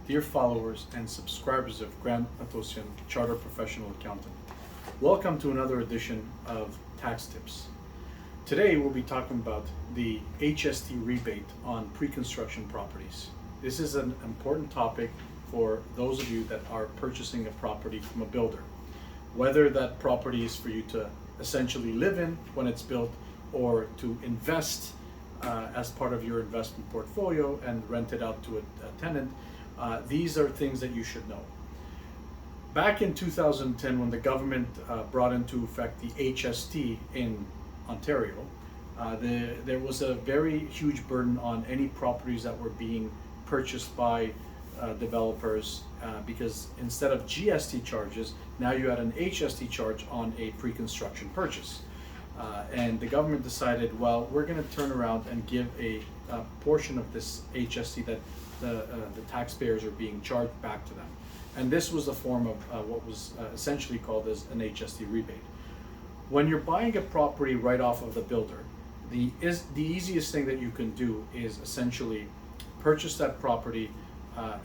dear followers and subscribers of Grant Atosian, Chartered Professional Accountant. Welcome to another edition of Tax Tips. Today we'll be talking about the HST rebate on pre-construction properties. This is an important topic for those of you that are purchasing a property from a builder. Whether that property is for you to essentially live in when it's built or to invest as part of your investment portfolio and rent it out to a tenant, these are things that you should know. Back in 2010, when the government brought into effect the HST in Ontario, there was a very huge burden on any properties that were being purchased by developers because instead of GST charges, now you had an HST charge on a pre-construction purchase. And the government decided, well, we're going to turn around and give a portion of this HST that the taxpayers are being charged back to them. And this was the form of what was essentially called as an HST rebate. When you're buying a property right off of the builder, the easiest thing that you can do is essentially purchase that property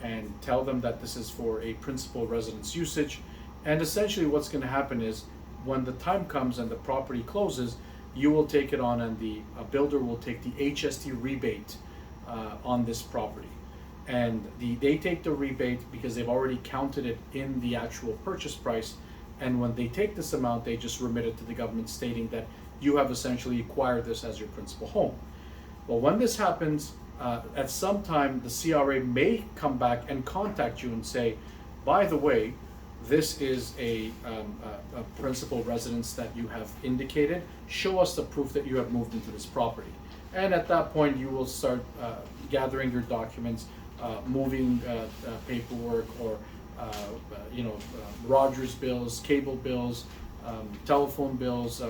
and tell them that this is for a principal residence usage. And essentially what's going to happen is when the time comes and the property closes, you will take it on and the builder will take the HST rebate on this property. And they take the rebate because they've already counted it in the actual purchase price. And when they take this amount, they just remit it to the government stating that you have essentially acquired this as your principal home. Well, when this happens, at some time the CRA may come back and contact you and say, by the way, this is a principal residence that you have indicated. Show us the proof that you have moved into this property. And at that point, you will start gathering your documents, moving paperwork, or Rogers bills, cable bills, telephone bills,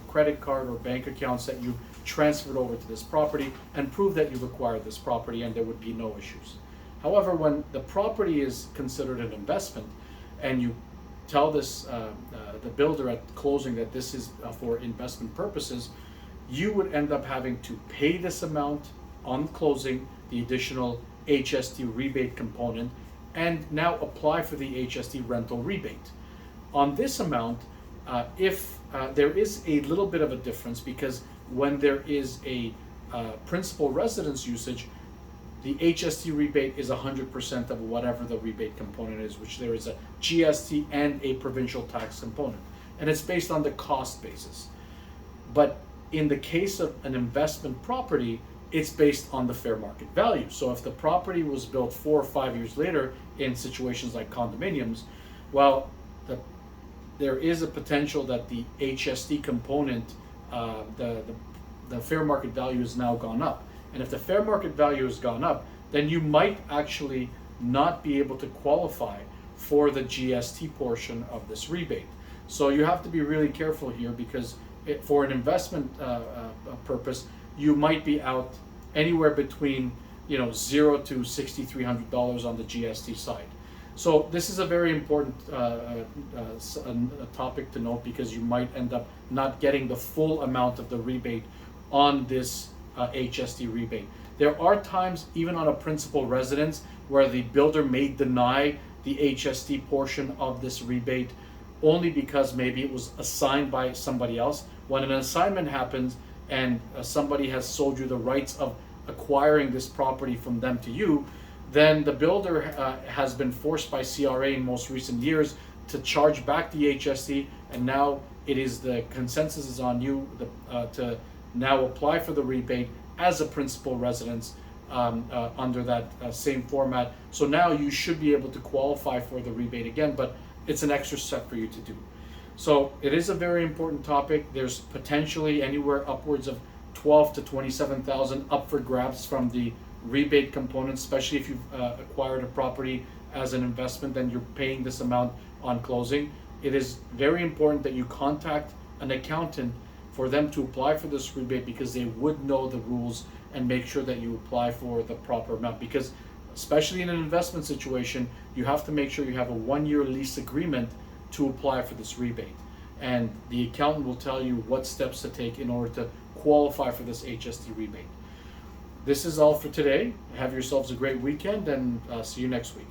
credit card or bank accounts that you transferred over to this property, and prove that you've acquired this property, and there would be no issues. However, when the property is considered an investment, and you tell this the builder at closing that this is for investment purposes, you would end up having to pay this amount on closing, the additional HST rebate component, and now apply for the HST rental rebate. On this amount, if there is a little bit of a difference, because when there is a principal residence usage, the HST rebate is 100% of whatever the rebate component is, which there is a GST and a provincial tax component. And it's based on the cost basis. But in the case of an investment property, it's based on the fair market value. So if the property was built 4 or 5 years later in situations like condominiums, well, there is a potential that the HST component, the fair market value has now gone up. And if the fair market value has gone up, then you might actually not be able to qualify for the GST portion of this rebate. So you have to be really careful here, because for an investment purpose, you might be out anywhere between $0 to $6,300 on the GST side. So this is a very important topic to note, because you might end up not getting the full amount of the rebate on this HST rebate. There are times, even on a principal residence, where the builder may deny the HST portion of this rebate only because maybe it was assigned by somebody else. When an assignment happens and somebody has sold you the rights of acquiring this property from them to you, then the builder has been forced by CRA in most recent years to charge back the HST, and now it is the consensus is on you to now apply for the rebate as a principal residence under that same format. So now you should be able to qualify for the rebate again, but it's an extra step for you to do. So it is a very important topic. There's potentially anywhere upwards of 12 to 27,000 up for grabs from the rebate component, especially if you've acquired a property as an investment, then you're paying this amount on closing. It is very important that you contact an accountant for them to apply for this rebate, because they would know the rules and make sure that you apply for the proper amount. Because especially in an investment situation, you have to make sure you have a 1-year lease agreement to apply for this rebate. And the accountant will tell you what steps to take in order to qualify for this HST rebate. This is all for today. Have yourselves a great weekend, and see you next week.